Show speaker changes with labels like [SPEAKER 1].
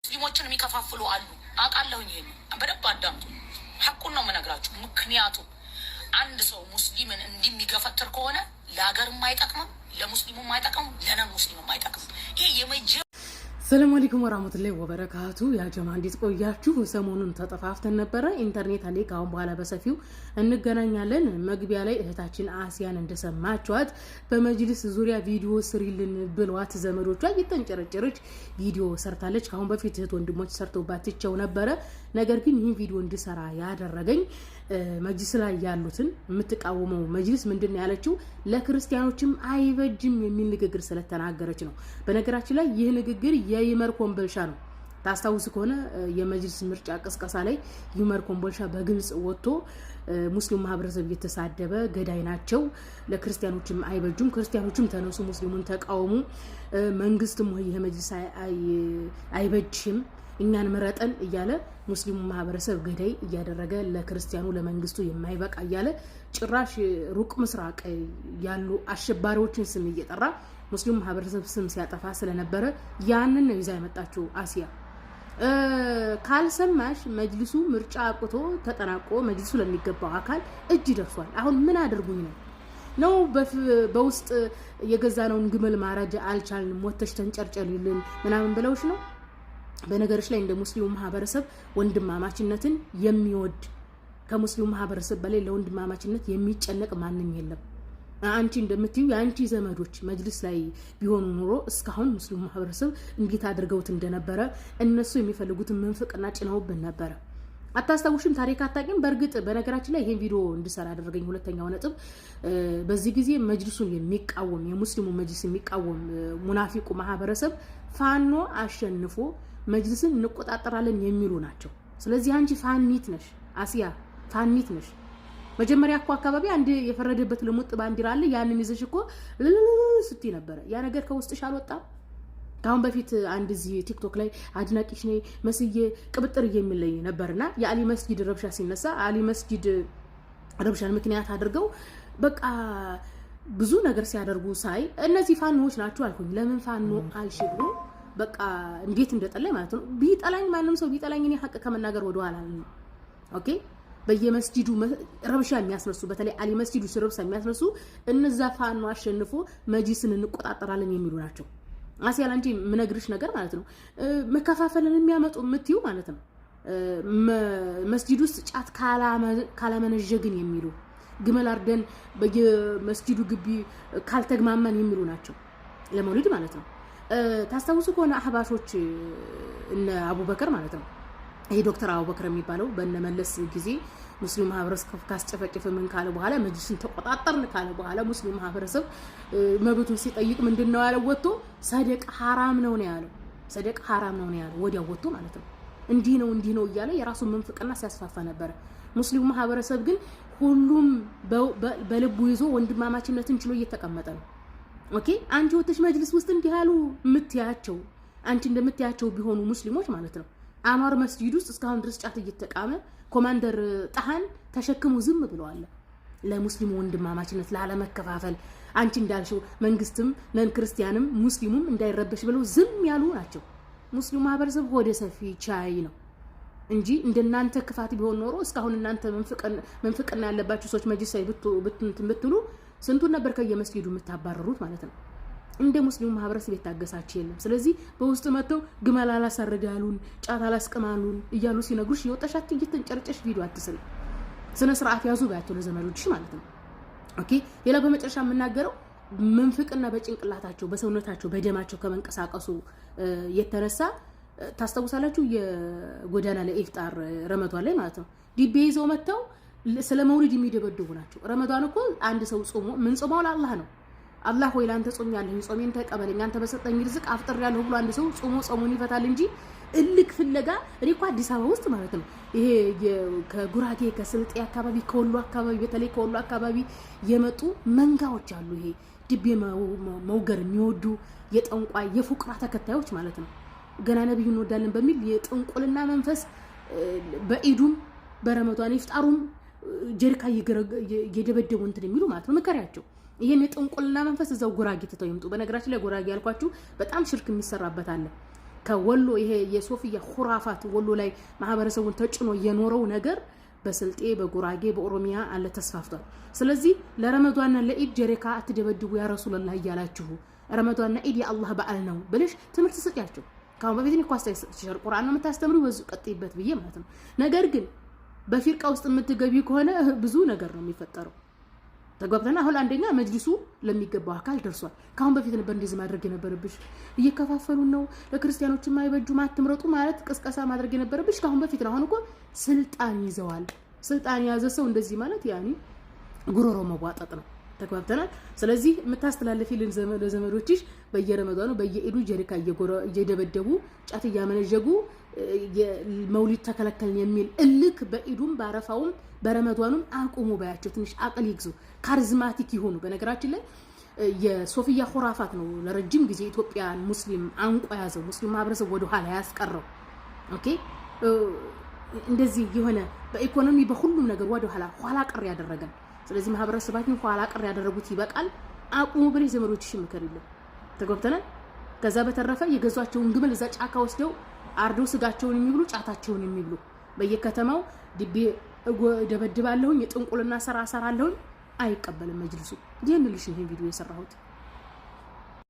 [SPEAKER 1] ሙስሊሞችን የሚከፋፍሉ አሉ አውቃለሁኝ። ይሄን በደንብ አዳምጡ። ሐቁን ነው የምነግራችሁ። ምክንያቱም አንድ ሰው ሙስሊምን እንደሚገፈትር ከሆነ ለሀገርም አይጠቅምም፣ ለሙስሊሙም አይጠቅምም፣ ለነን ሙስሊሙም አይጠቅምም። ይሄ
[SPEAKER 2] ሰላም አለይኩም ወራህመቱላሂ ወበረካቱ። ያ ጀማ እንዴት ቆያችሁ? ሰሞኑን ተጠፋፍተን ነበረ። ኢንተርኔት ላይ ካሁን በኋላ በሰፊው እንገናኛለን። መግቢያ ላይ እህታችን አሲያን እንደሰማችኋት በመጅልስ ዙሪያ ቪዲዮ ስሪልን ብሏት ዘመዶቿ እየተንጨረጨረች ቪዲዮ ሰርታለች። ካሁን በፊት እህት ወንድሞች ሰርተውባትቸው ነበረ። ነገር ግን ይህን ቪዲዮ እንድሰራ ያደረገኝ መጅልስ ላይ ያሉትን የምትቃወመው መጅልስ ምንድነው ያለችው ለክርስቲያኖችም አይበጅም የሚል ንግግር ስለተናገረች ነው። በነገራችን ላይ ይህ ንግግር የይመር ኮምቦልቻ ነው። ታስታውሱ ከሆነ የመጅልስ ምርጫ ቅስቀሳ ላይ ይመር ኮምቦልቻ በግልጽ ወጥቶ ሙስሊም ማህበረሰብ እየተሳደበ ገዳይ ናቸው፣ ለክርስቲያኖችም አይበጁም፣ ክርስቲያኖችም ተነሱ፣ ሙስሊሙን ተቃውሙ፣ መንግስትም ወይ የመጅልስ አይበጅም እኛን መረጠን እያለ ሙስሊሙ ማህበረሰብ ገዳይ እያደረገ ለክርስቲያኑ ለመንግስቱ የማይበቃ እያለ ጭራሽ ሩቅ ምስራቅ ያሉ አሸባሪዎችን ስም እየጠራ ሙስሊሙ ማህበረሰብ ስም ሲያጠፋ ስለነበረ ያንን ነው ይዛ የመጣችው አሲያ። ካልሰማሽ መጅልሱ ምርጫ አቁቶ ተጠናቆ መጅልሱ ለሚገባው አካል እጅ ደርሷል። አሁን ምን አድርጉኝ ነው በውስጥ የገዛነውን ግመል ማረድ አልቻልንም፣ ሞተሽ ተንጨርጨሉልን ምናምን ብለውሽ ነው። በነገሮች ላይ እንደ ሙስሊሙ ማህበረሰብ ወንድማማችነትን የሚወድ ከሙስሊሙ ማህበረሰብ በላይ ለወንድማማችነት የሚጨነቅ ማንም የለም። አንቺ እንደምትዩ የአንቺ ዘመዶች መጅልስ ላይ ቢሆኑ ኑሮ እስካሁን ሙስሊሙ ማህበረሰብ እንዴት አድርገውት እንደነበረ እነሱ የሚፈልጉትን መንፍቅና ጭነውብን ነበረ። አታስታውሽም? ታሪክ አታውቂም? በእርግጥ በነገራችን ላይ ይሄን ቪዲዮ እንድሰራ ያደረገኝ ሁለተኛው ነጥብ በዚህ ጊዜ መጅልሱን የሚቃወም የሙስሊሙ መጅልስ የሚቃወም ሙናፊቁ ማህበረሰብ ፋኖ አሸንፎ መጅልስን እንቆጣጠራለን የሚሉ ናቸው። ስለዚህ አንቺ ፋኒት ነሽ አሲያ፣ ፋኒት ነሽ። መጀመሪያ እኮ አካባቢ አንድ የፈረደበት ልሙጥ ባንዲራ አለ። ያንን ይዘሽ እኮ ስትይ ነበረ። ያ ነገር ከውስጥሽ አልወጣም? ካሁን በፊት አንድ እዚህ ቲክቶክ ላይ አድናቂሽ ነኝ መስዬ ቅብጥር የሚለኝ ነበርና የአሊ መስጊድ ረብሻ ሲነሳ አሊ መስጊድ ረብሻን ምክንያት አድርገው በቃ ብዙ ነገር ሲያደርጉ ሳይ እነዚህ ፋኖዎች ናቸው አልኩኝ። ለምን ፋኖ አልሽ ብሎ በቃ እንዴት እንደጠላኝ ማለት ነው። ቢጠላኝ ማንም ሰው ቢጠላኝ እኔ ሐቅ ከመናገር ወደ ኋላ ነው። ኦኬ በየመስጊዱ ረብሻ የሚያስነሱ በተለይ አሊ መስጊዱ ረብሻ የሚያስነሱ እነዛ ፋኖ አሸንፎ መጅልስን እንቆጣጠራለን የሚሉ ናቸው። አሲያ ላንቺ ምነግርሽ ነገር ማለት ነው መከፋፈልን የሚያመጡ ምትዩ ማለት ነው። መስጊዱ ውስጥ ጫት ካላመነጀግን የሚሉ ግመል አርደን በየመስጊዱ ግቢ ካልተግማማን የሚሉ ናቸው ለመውሊድ ማለት ነው። ታስታውሱ ከሆነ አህባሾች እነ አቡበከር ማለት ነው ይሄ ዶክተር አቡበከር የሚባለው በእነመለስ ጊዜ ሙስሊም ማህበረሰብ ካስጨፈጨፈ ምን ካለ በኋላ መጅልስን ተቆጣጣርን ካለ በኋላ ሙስሊም ማህበረሰብ መብቱን ሲጠይቅ ምንድነው ያለው? ወጥቶ ሰደቅ ሐራም ነው ያለው። ሰደቅ ሐራም ነው ያለው ወዲያው ወጥቶ ማለት ነው። እንዲህ ነው እያለ የራሱን መንፍቅና ሲያስፋፋ ነበር። ሙስሊም ማህበረሰብ ግን ሁሉም በልቡ ይዞ ወንድማማችነትን ችሎ እየተቀመጠ ነው። ኦኬ አንቺ ወጥተሽ መጅልስ ውስጥ እንዲህ ያሉ ምትያቸው አንቺ እንደምትያቸው ቢሆኑ ሙስሊሞች ማለት ነው አኗር መስጊድ ውስጥ እስካሁን ድረስ ጫት እየተቃመ ኮማንደር ጣሃን ተሸክሙ ዝም ብለዋል። ለሙስሊሙ ወንድማማችነት ላለመከፋፈል አንቺ እንዳልሽው መንግስትም ነን ክርስቲያንም ሙስሊሙም እንዳይረበሽ ብለው ዝም ያሉ ናቸው። ሙስሊሙ ማህበረሰብ ሆደ ሰፊ ቻይ ነው እንጂ እንደናንተ ክፋት ቢሆን ኖሮ እስካሁን እናንተ መንፍቅና ያለባችሁ ሰዎች መጅልስ ላይ ብትሉ ስንቱን ነበር ከየመስጊዱ የምታባረሩት ማለት ነው። እንደ ሙስሊሙ ማህበረሰብ የታገሳችሁ የለም። ስለዚህ በውስጥ መተው ግመል አላሳረዳሉን ጫት አላስቀማሉን እያሉ ሲነግሩሽ የወጣሻት እየተንጨርጨሽ ቪዲዮ አትስሪ። ስነ ስርዓት ያዙ ባያቸው ለዘመዶችሽ ማለት ነው። ኦኬ ሌላ በመጨረሻ የምናገረው መንፍቅና በጭንቅላታቸው በሰውነታቸው በደማቸው ከመንቀሳቀሱ የተነሳ ታስታውሳላችሁ የጎዳና ለኢፍጣር ረመዷን ላይ ማለት ነው ዲቤ ይዘው መተው ስለ መውሊድ የሚደበድቡ ናቸው። ረመዷን እኮ አንድ ሰው ጾሞ ምን ጾመው ለአላህ ነው። አላህ ወይ ላንተ ጾምኛለሁ ጾሜን ተቀበለኝ አንተ በሰጠኝ ርዝቅ አፍጥሬያለሁ ብሎ አንድ ሰው ጾሙን ይፈታል እንጂ እልክ ፍለጋ እኔ እኮ አዲስ አበባ ውስጥ ማለት ነው ይሄ ከጉራጌ ከስልጤ አካባቢ ከወሎ አካባቢ በተለይ ከወሎ አካባቢ የመጡ መንጋዎች አሉ። ይሄ ድቤ መውገር የሚወዱ የጠንቋይ የፉቅራ ተከታዮች ማለት ነው። ገና ነብዩ እንወዳለን በሚል የጥንቁልና መንፈስ በኢዱም በረመዷን ይፍጣሩም ጀሪካ እየደበደቡ እንትን የሚሉ ማለት ነው። መከሪያቸው ይሄን የጥንቁልና መንፈስ እዛው ጉራጌ ተተው ይምጡ። በነገራችን ላይ ጉራጌ ያልኳችሁ በጣም ሽርክ የሚሰራበት አለ። ከወሎ ይሄ የሶፊያ ሁራፋት ወሎ ላይ ማህበረሰቡን ተጭኖ የኖረው ነገር በስልጤ በጉራጌ በኦሮሚያ አለ ተስፋፍቷል። ስለዚህ ለረመዳንና ለኢድ ጀሪካ አትደበድቡ ያ ረሱላህ እያላችሁ ረመዳንና ኢድ የአላህ በዓል ነው ብለሽ ትምህርት ስጪያቸው። ካሁን በፊት ነው ኳስታ ሲሸር ቁርአን ነው የምታስተምሩ በዙ ቀጥይበት ብዬ ማለት ነው። ነገር ግን በፊርቃ ውስጥ የምትገቢ ከሆነ ብዙ ነገር ነው የሚፈጠረው። ተግባብተና አሁን አንደኛ መጅሊሱ ለሚገባው አካል ደርሷል። ካሁን በፊት ነበር እንደዚህ ማድረግ የነበረብሽ። እየከፋፈሉ ነው ለክርስቲያኖች የማይበጁ ማትምረጡ ማለት ቅስቀሳ ማድረግ የነበረብሽ ካሁን በፊት ነው። አሁን እኮ ስልጣን ይዘዋል። ስልጣን የያዘ ሰው እንደዚህ ማለት ያኒ ጉሮሮ መዋጣጥ ነው። ተግባብተናል። ስለዚህ የምታስተላልፊልን ለዘመዶችሽ በየረመዳኑ በየኢዱ ጀሪካ እየደበደቡ ጫት እያመነጀጉ መውሊድ ተከለከልን የሚል እልክ በኢዱም ባረፋውም በረመዳኑም አቁሙ ባያቸው። ትንሽ አቅል ይግዙ፣ ካሪዝማቲክ ይሆኑ። በነገራችን ላይ የሶፊያ ሁራፋት ነው ለረጅም ጊዜ ኢትዮጵያን ሙስሊም አንቆ ያዘው፣ ሙስሊም ማህበረሰብ ወደ ኋላ ያስቀረው። ኦኬ እንደዚህ የሆነ በኢኮኖሚ በሁሉም ነገር ወደ ኋላ ቀር ያደረገን። ስለዚህ ማህበረሰባችን ኋላ ቀር ያደረጉት ይበቃል፣ አቁሙ ብለሽ ዘመዶችሽ ምከሪልን። ተገብተናል። ከዛ በተረፈ የገዟቸውን ግመል እዛ ጫካ ወስደው አርደው ስጋቸውን የሚብሉ ጫታቸውን የሚብሉ በየከተማው ድቤ ደበድባለሁኝ የጥንቁልና ሰራ ሰራለሁኝ አይቀበልም መጅልሱ። ይሄን ልሽ ነው ቪዲዮ የሰራሁት።